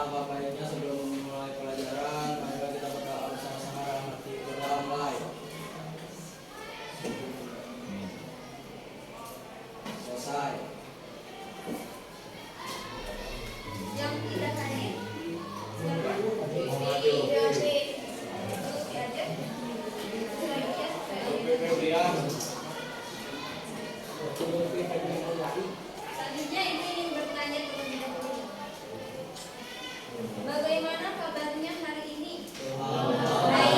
alangkah baiknya sebelum memulai pelajaran, marilah kita berdoa bersama-sama dalam hati. Berdoa mulai. Selesai. Yang tidak hadir siapa? Selanjutnya ibu ingin bertanya terlebih dahulu. Bagaimana kabarnya hari ini? Baik.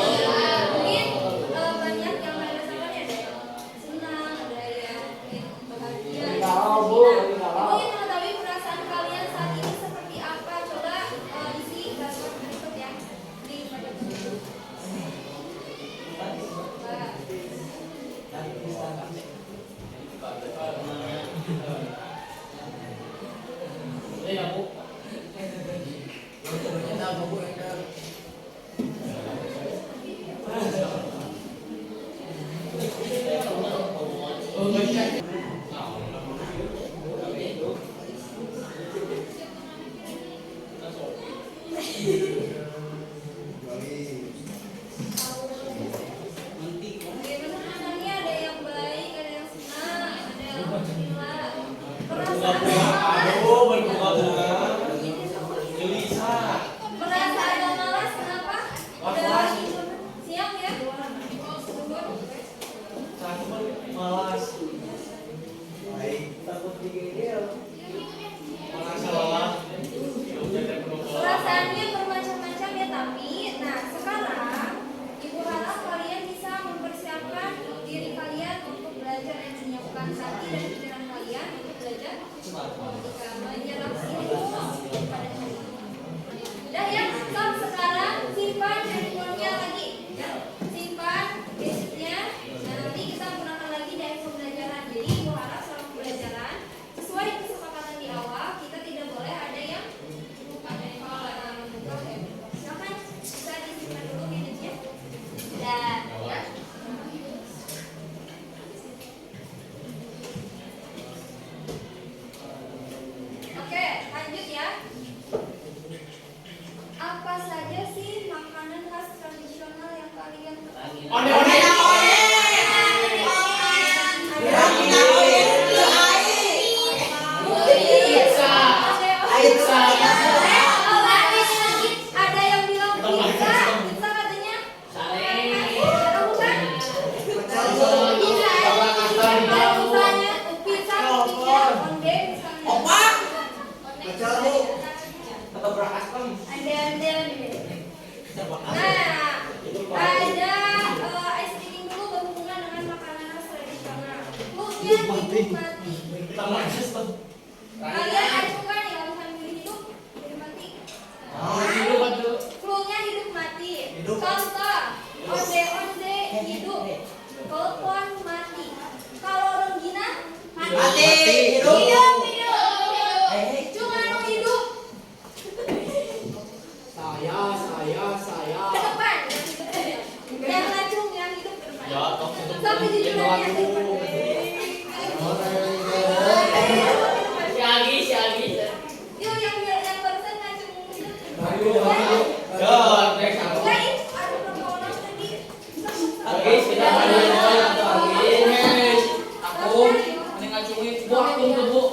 Mungkin banyak yang merasakan ada yang senang, ada yang mungkin bahagia. Ibu ingin mengetahui perasaan kalian saat ini seperti apa? Coba isi gambar berikut ya di pada buku. Bagaimana perasaannya? Ada yang baik, ada yang senang, ada yang alhamdulillah. Perasaan perasaan malas kenapa? Udah siang ya? Malas. Perasaannya bermacam-macam ya, tapi nah sekarang ibu harap kalian bisa mempersiapkan diri kalian untuk belajar dan menyiapkan hati dan pikiran kalian untuk belajar menyerap ilmu pada hari ini. Udah ya, sekarang simpan handphonenya lagi ya, simpan gadgetnya. Nah, nanti kita gunakan lagi dari pembelajaran. Jadi ibu harap selama pembelajaran sesuai kesepakatan di awal, kita tidak boleh ada yang lupa handphone. Silakan bisa disimpan dulu gadgetnya. Dan ya. Oke, lanjut ya. Apa saja sih makanan khas tradisional yang kalian ketahui? Ada yang bilang pizza, pizza katanya. Tahu kan? Pizza, onde misalnya. Nah, ada ice cream dulu berhubungan dengan makanan khas tradisional. Cluenya hidup mati. Kalian harus bukan ya, bukan pilih hidup mati. Cluenya hidup mati. Contoh, onde hidup, telepon mati. Kalau rengginang mati. Hidup. Cuma hidup. Ke depan. Yang ngacung yang hidup ke depan. Sampai jujurannya ke depan. Yuk yang barusan ngacung hidup. Lain ada berapa orang tadi?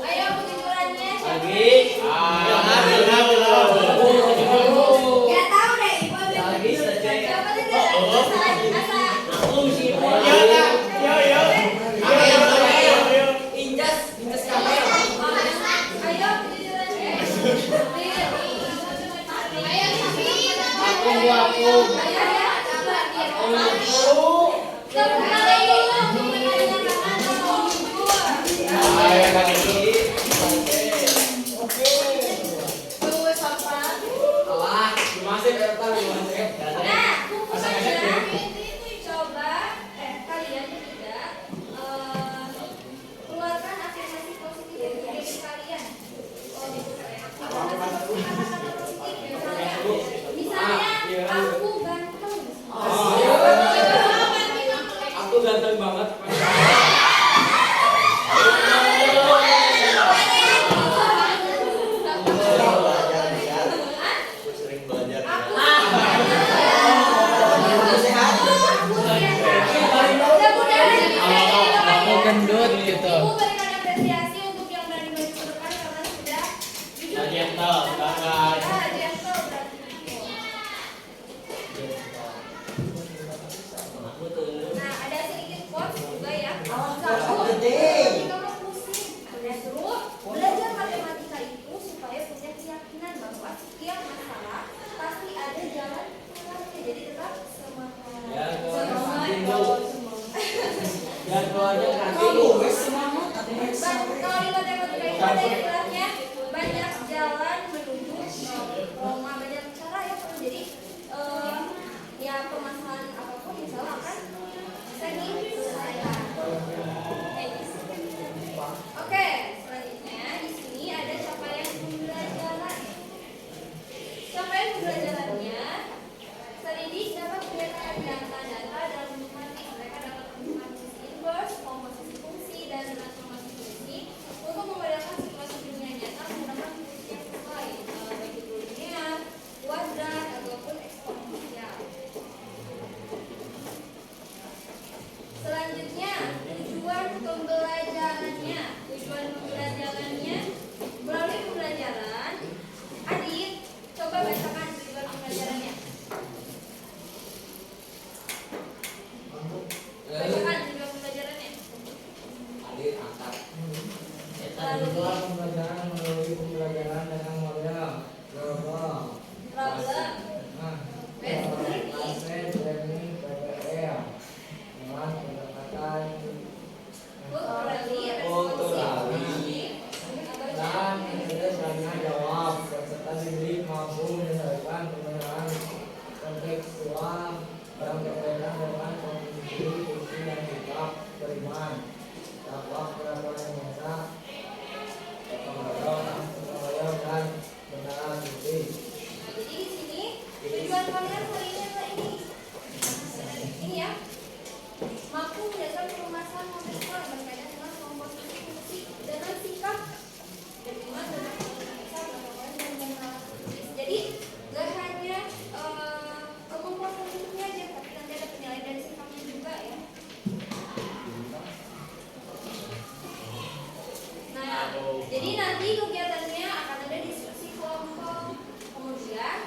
Ayo jujurannya. Ya tahu deh ibu. Siapa tidak? Ayo kejujurannya. Ayo Kamu semangat tapi Kalau di matematika itu ada istilahnya banyak jalan menuju Roma, banyak cara ya. Jadi ya permasalahan apapun misalnya akan bisa diselesaikan. Oke, selanjutnya di sini ada capaian pembelajaran. Capaian pembelajarannya, pendidik dapat memberikan data-data dalam bentuk mereka dapat menemukan fungsi inverse, komposisi fungsi, dan transformasi fungsi untuk membedakan situasi dunia nyata menggunakan fungsi yang sesuai, baik itu linear, kuadrat, ataupun eksponensial. Selanjutnya, tujuan pembelajarannya. Tujuan pembelajarannya melalui pembelajaran. Adit, coba bacakan tujuan pembelajarannya. Bacakan tujuan pembelajarannya. Adit angkat. Tujuan pembelajaran melalui pembelajaran dengan model problem, Best learning, PBL, dengan pendekatan dan metode tanya jawab serta didik mampu menyelesaikan pertanyaan kontekstual yang berkaitan dengan kondisi fungsi dan sikap beriman dapat peraturan biasa pengetahuan dan benaran bukti. Jadi di sini tujuan kalian hari ini adalah ini ya, mampu menyelesaikan permasalahan kontekstual yang berkaitan dengan komposisi fungsi dan sikap beriman dan pengetahuan dan benaran bukti. Jadi gak hanya kemampuan kognitifnya aja, tapi nanti ada penilaian dari sikapnya juga ya. Nah, jadi nanti kegiatannya akan ada diskusi kelompok, kemudian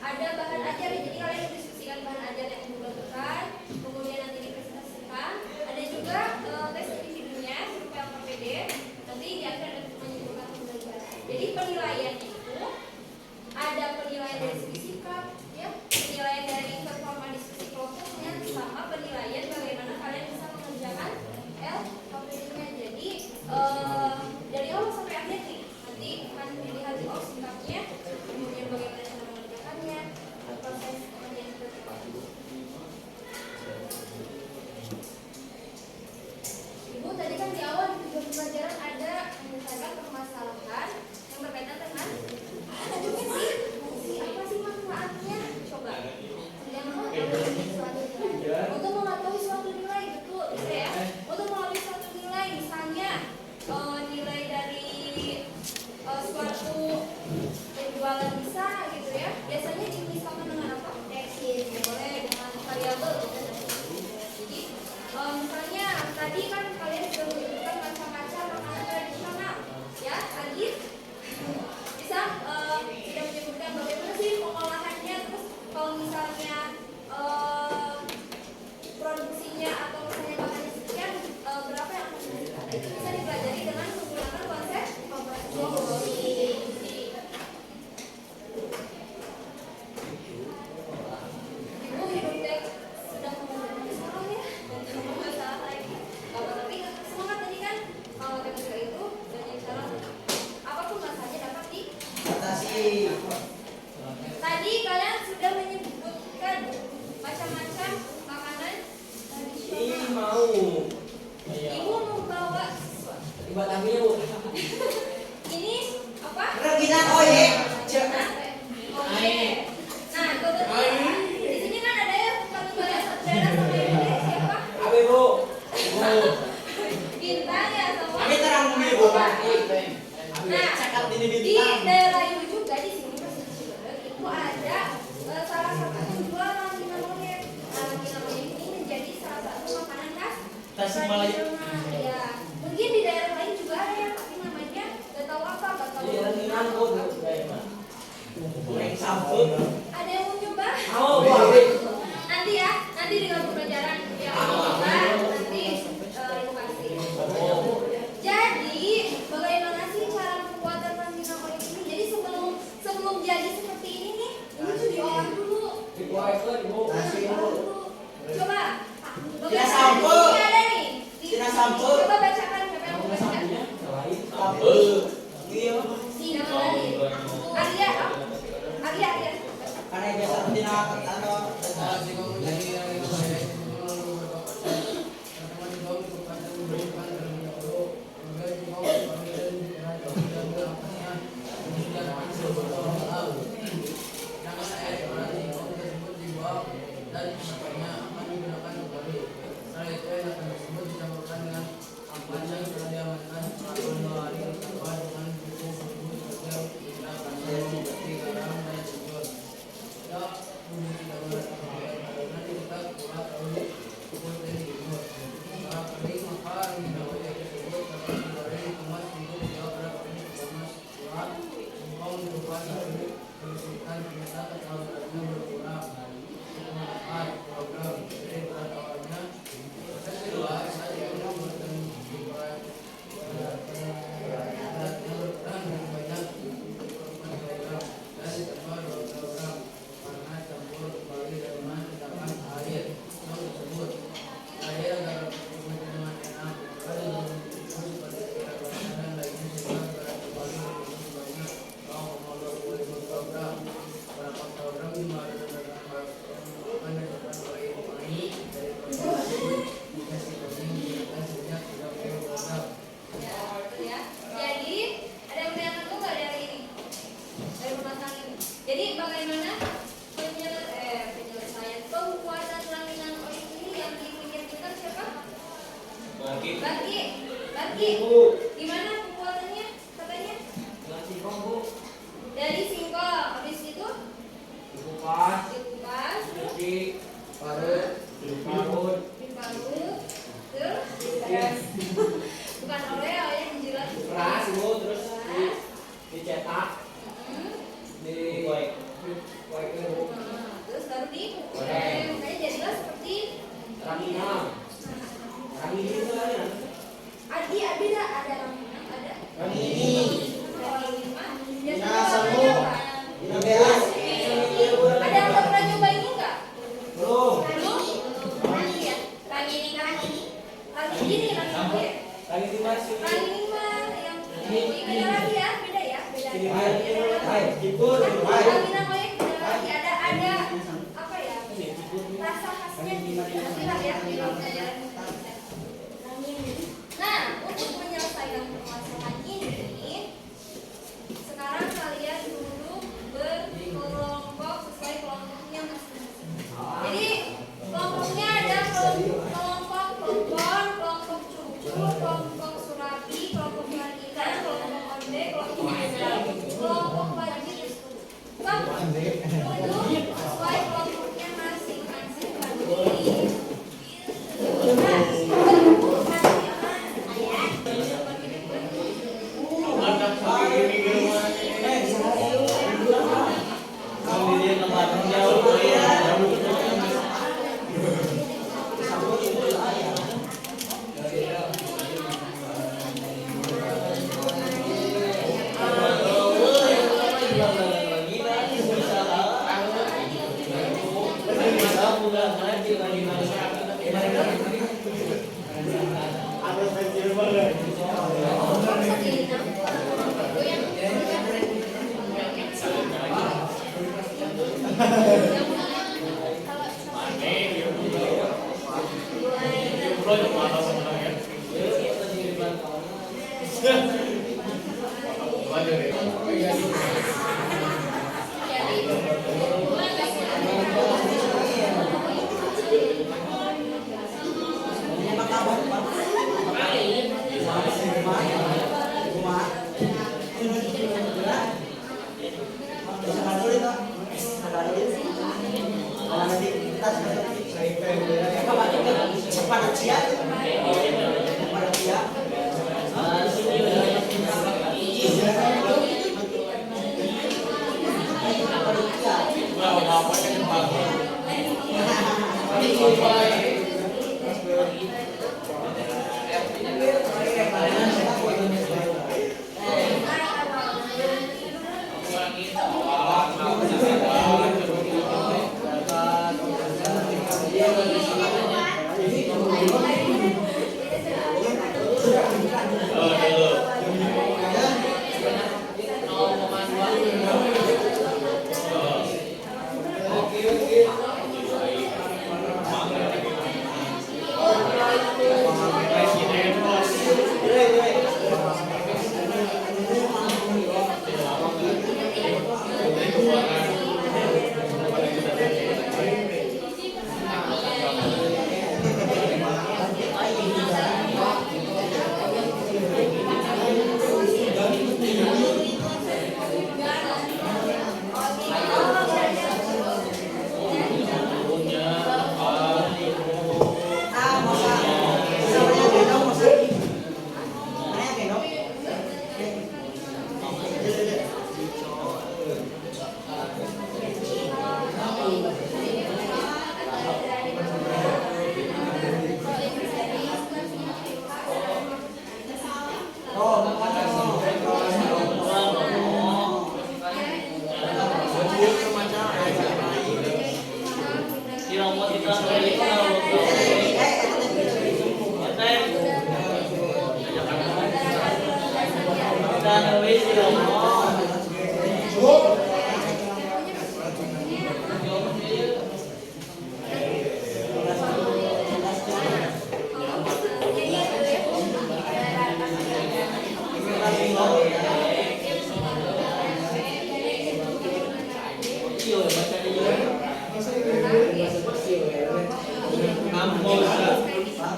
ada bahan ajar. Jadi kalian mendiskusikan bahan ajar yang dibutuhkan, kemudian nanti dipresentasikan. Ada juga tes individunya, survei LKPD. Nanti di akhir ada menyimpulkan pembelajaran. Jadi penilaiannya itu ada penilaian dari segi sikap, ya, penilaian dari performa diskusi kelompoknya, sama penilaian bagaimana kalian bisa mengerjakan LKPD-nya. Jadi dari awal sampai akhir nih, nanti akan dilihat sikapnya, kemudian bagaimana cara mengerjakannya, proses pengerjaan seperti apa. Ibu tadi kan di awal di tujuan pembelajaran ada menyelesaikan permasalahan yang berkaitan dengan fungsi. Apa sih manfaatnya? Coba. Yang untuk mengetahui suatu nilai, betul, bisa ya. Untuk mengetahui suatu nilai, misalnya nilai dari suatu penjualan bisa gitu ya. Biasanya dimisalkan dengan apa? Teksin, boleh dengan variabel. Jadi misalnya tadi kan kalian sudah menyebutkan macam-macam makanan tradisional, ya. Tadi bisa sudah menyebutkan bagaimana sih pengolahannya, terus kalau misalnya produksinya atau misalnya makannya sekian, berapa yang akan diberikan. Itu bisa dipelajari dengan menggunakan konsep komposisi. Ibu hidup deh sudah menggunakan sekarang ya, tidak masalah lagi. Tapi semangat tadi kan, kalau ketika itu banyak cara apapun masalahnya dapat Atasi. Tadi kalian sudah menyebutkan macam-macam makanan tradisional. Mau. Ibu membawa sesuatu. Tiba lagi yuk. Ini apa? Reginan oye. Oke. Nah, kebetulan di sini kan ada yang satu daerah sama ini siapa? Abi bu. Bintang ya sama. Abi terang bumi bu. Nah, Cakap ini di bintang. daerah ibu juga di sini persis itu ada salah satu penjual rangginang monyet. Rangginang monyet ini menjadi salah satu makanan khas tradisional. Ya, mungkin di daerah lain juga ada ya, tapi namanya nggak tahu apa, nggak tahu. Iya, Rangginang bu. Goreng sambal. Ada yang mau coba? Mau bu. Abi. Nanti ya, nanti dengan pembelajaran yang mau coba nanti ibu kasih. Jadi bagaimana sih cara pembuatan rangginang monyet ini? Jadi sebelum jadi seperti ini nih, ini tuh diolah dulu. Dikuai bu. Diolah dulu. Coba. Ya, sambal. Ini ada nih. Bagi. Gimana pembuatannya katanya? Dari singkong, habis itu Dikupas, dikupas, cuci, parut, diparut, diparut, terus bukan Oreo ya menjilat. keras bu, terus dicetak, Hmm. di kuek bu, Terus baru digoreng. Makanya jadilah seperti ranginang, ranginang itu kan ya? Adi ada ranginang, ada. Ranginang. Ranginang mah biasanya Ya, warnanya semua. apa? Beres. Ada yang udah pernah nyoba ini enggak? Belum. Rangi ya? Rangi ini. Rangi gini, rangi apa ya? Lagi di masuk. Rangi mah yang beda lagi ya, beda ya, beda. Ini Beda hai, lagi. hai, cipul, hai. Ranginang oh ya, beda lagi. Ada apa ya? Rasa khasnya gitu. Nanti lah ya, di dalam pelajaran. Nah, untuk menyelesaikan permasalahan ini, sekarang kalian duduk berkelompok sesuai kelompoknya masing-masing. Jadi kelompoknya ada kelompok pelopor, kelompok cucur, kelompok surabi, kelompok ikan, kelompok onde, kelompok ayam, kelompok wajib. Duduk sesuai kelompoknya masing-masing.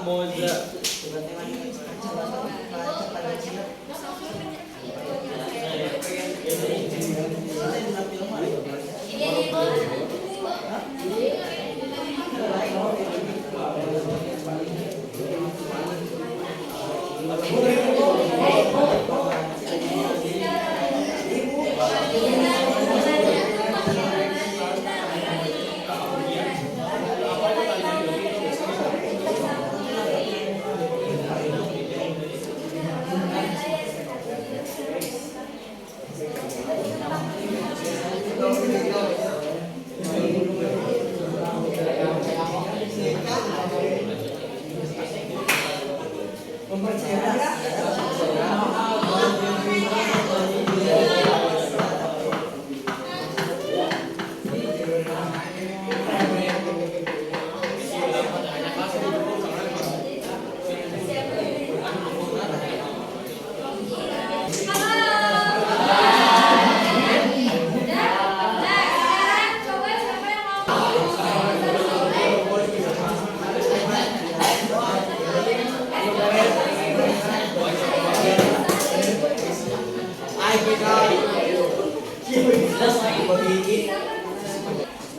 Moza.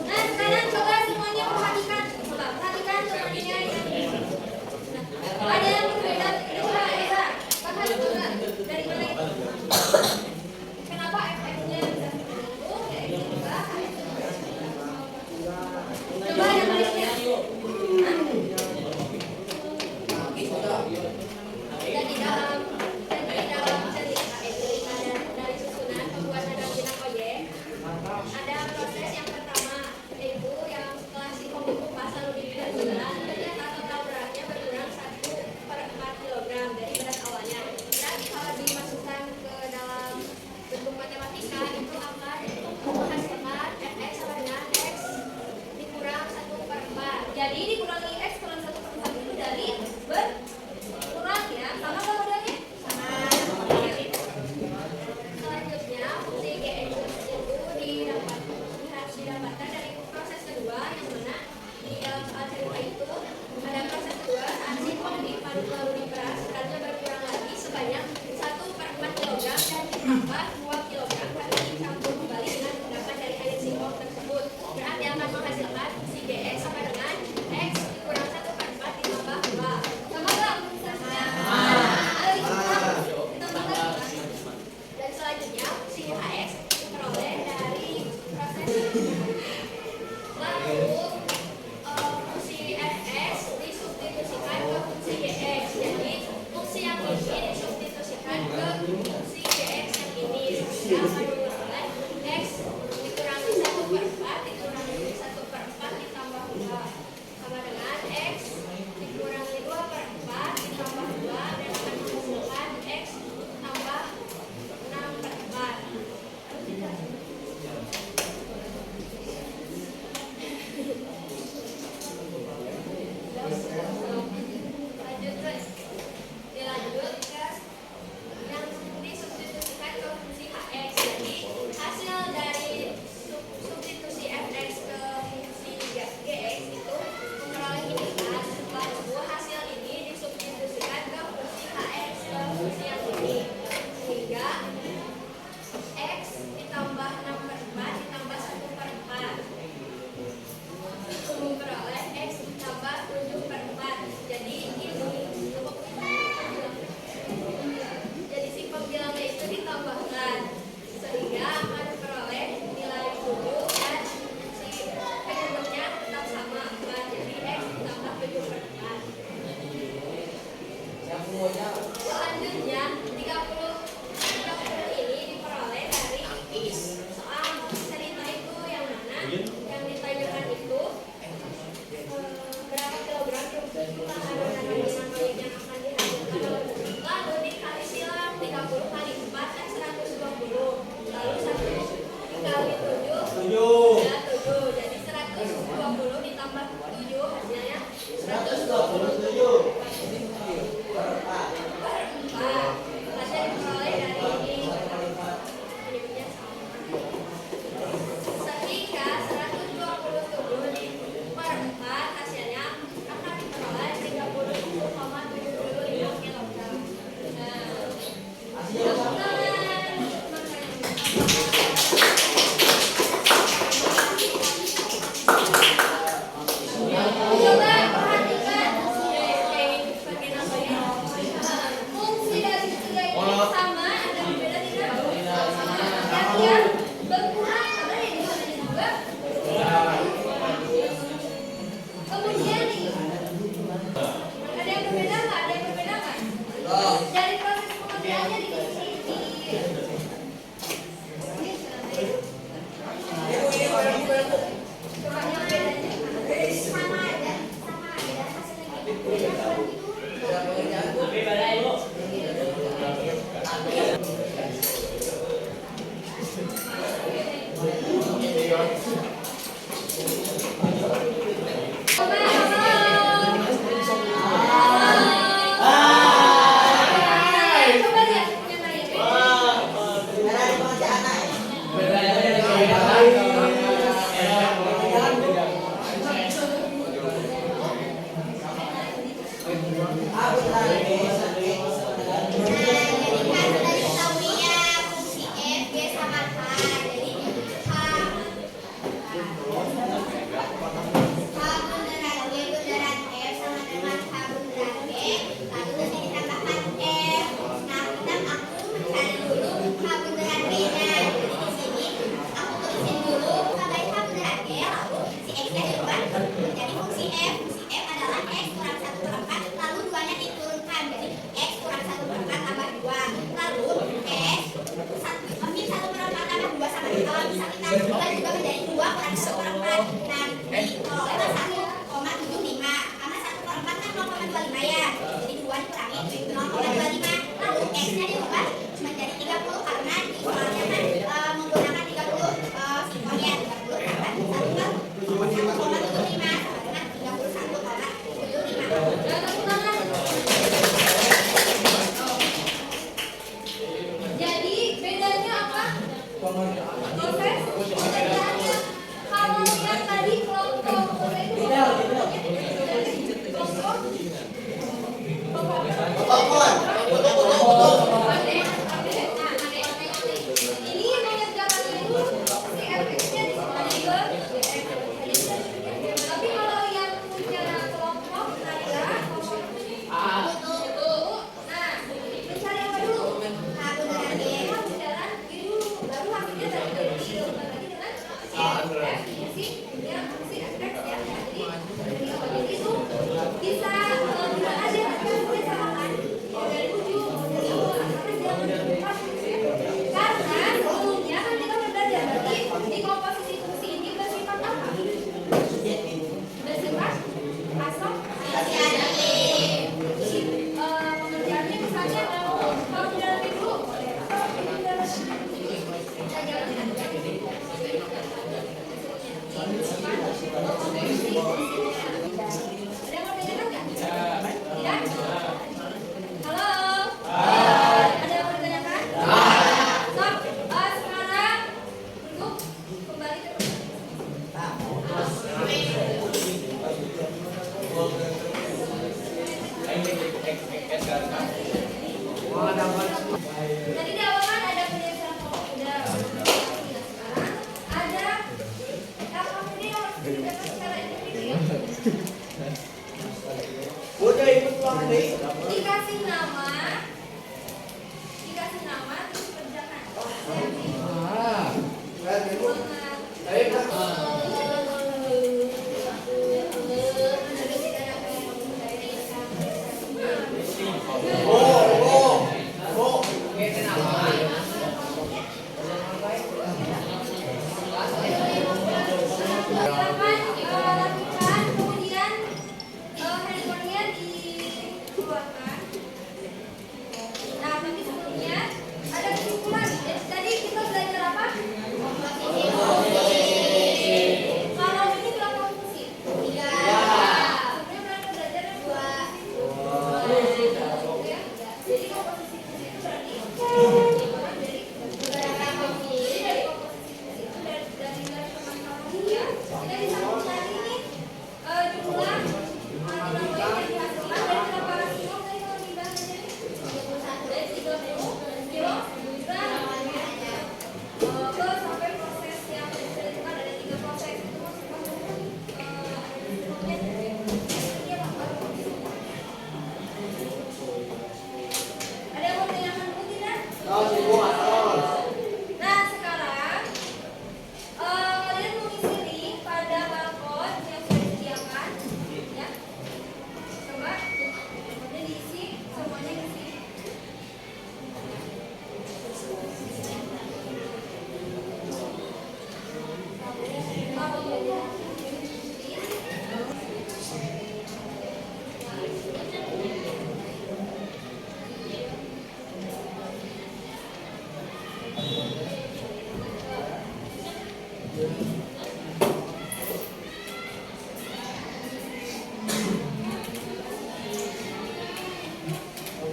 Nah, sekarang coba semuanya perhatikan. Coba perhatikan semuanya yang ada yang berbeda. Coba Eva, paham juga dari mana itu? Kenapa FF-nya bisa seperti itu? Kayak juga HF-nya bisa seperti itu. Coba yang lainnya. Dan di dalam dari susunan pembuatan dan bidang objek ada proses yang pertama, yaitu yang setelah si pembentuk pasal lebih dari bulan, ternyata total beratnya berkurang 1/4 kg dari berat awalnya. Dan kalau dimasukkan ke dalam bentuk matematika itu akan menghasilkan fx sama dengan x dikurang 1/4. Jadi dikurangi x kurang 1/4 itu dari berkurang ya, sama nggak modelnya? Sama. Selanjutnya fungsi gx harus didapatkan dari proses kedua, yang mana di dalam soal cerita itu ada proses kedua saat si kol diparut lalu diperas, beratnya berkurang lagi sebanyak 1/4 kg dan ditambah 2 kg karena dicampur kembali dengan endapan dari air singkong tersebut. Berarti akan menghasilkan si gx sama dengan x dikurang 1/4 ditambah 2. Sama nggak rumusnya? Dan selanjutnya si hx diperoleh dari proses lalu fungsi fx disubstitusikan ke fungsi gx. Jadi fungsi yang ini disubstitusikan ke fungsi gx yang ini, sehingga akan memperoleh x dikurangi 1/4 dikurangi 1/4 ditambah 2 sama dengan x dikurangi 2/4 ditambah 2 dan akan menghasilkan x tambah 6/4. Dilanjut ke yang disubstitusikan ke fungsi hx. Jadi hasil dari substitusi fx ke fungsi gx itu memperoleh ini kan. Setelah itu hasil ini disubstitusikan ke fungsi hx ke fungsi yang ini, sehingga x ditambah 6/4 ditambah 1/4 memperoleh x ditambah 7/4. Jadi ini jadi si pembilangnya itu ditambahkan sehingga akan memperoleh nilai 7 dan si penyebabnya tetap sama 4. Jadi x ditambah 7/4. Selanjutnya 30 ini diperoleh dari soal cerita itu, yang mana yang ditanyakan itu berapa kilogram jumlah adonan dengan proyek yang akan dihasilkan, lalu dikali silang 30 kali 4 kan 120, lalu 1 dikali 7 ya 7, jadi 120 ditambah 7 hasilnya 127. Dari proses pengerjaannya di sini. Coba yang bedanya. Sama ada hasilnya gitu. Coba, coba lihat yang lain. Jadi fungsi F adalah X kurang 1/4, lalu 2-nya diturunkan. Jadi X kurang 1/4 tambah 2. Lalu X ambil 1/4 tambah 2 sama bisa kita ubah juga menjadi 2 kurang 1/4. Nah, dikelola 1,75. Karena 1/4 kan 0,25 ya. Jadi 2 dikurangi 0,25. Lalu X-nya diubah menjadi 30 karena dikelola kan menggunakan 30 sikon ya. 30 tambah 1,75 sama dengan 31,75. Jadi bedanya apa? Proses pengerjaannya. Kalau yang tadi kelompok itu ini mengerjakannya itu si efeknya di tapi kalau yang punya kelompok ada nah mencari apa dulu? Jalan ini dulu baru hasilnya dari lagi dengan si efek ya. Jadi itu bisa bisa aja kita samakan dari ujung dari awal asalnya karena sebelumnya kan kita udah belajar berarti di komposisi fungsi ini bersifat apa? Bersifat asosiatif. Pengerjaannya misalnya kalau tidak lebih dulu kita jalan ada mau ditanyakan nggak? Tidak? Halo? Ada yang mau ditanyakan? Stop. Sekarang duduk kembali ke Tadi di awal kan ada penyelesaian kelompok udah. Sekarang ada kamu ini harus dikerjakan secara individu. Dikasih nama terus kerjakan.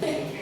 Oke.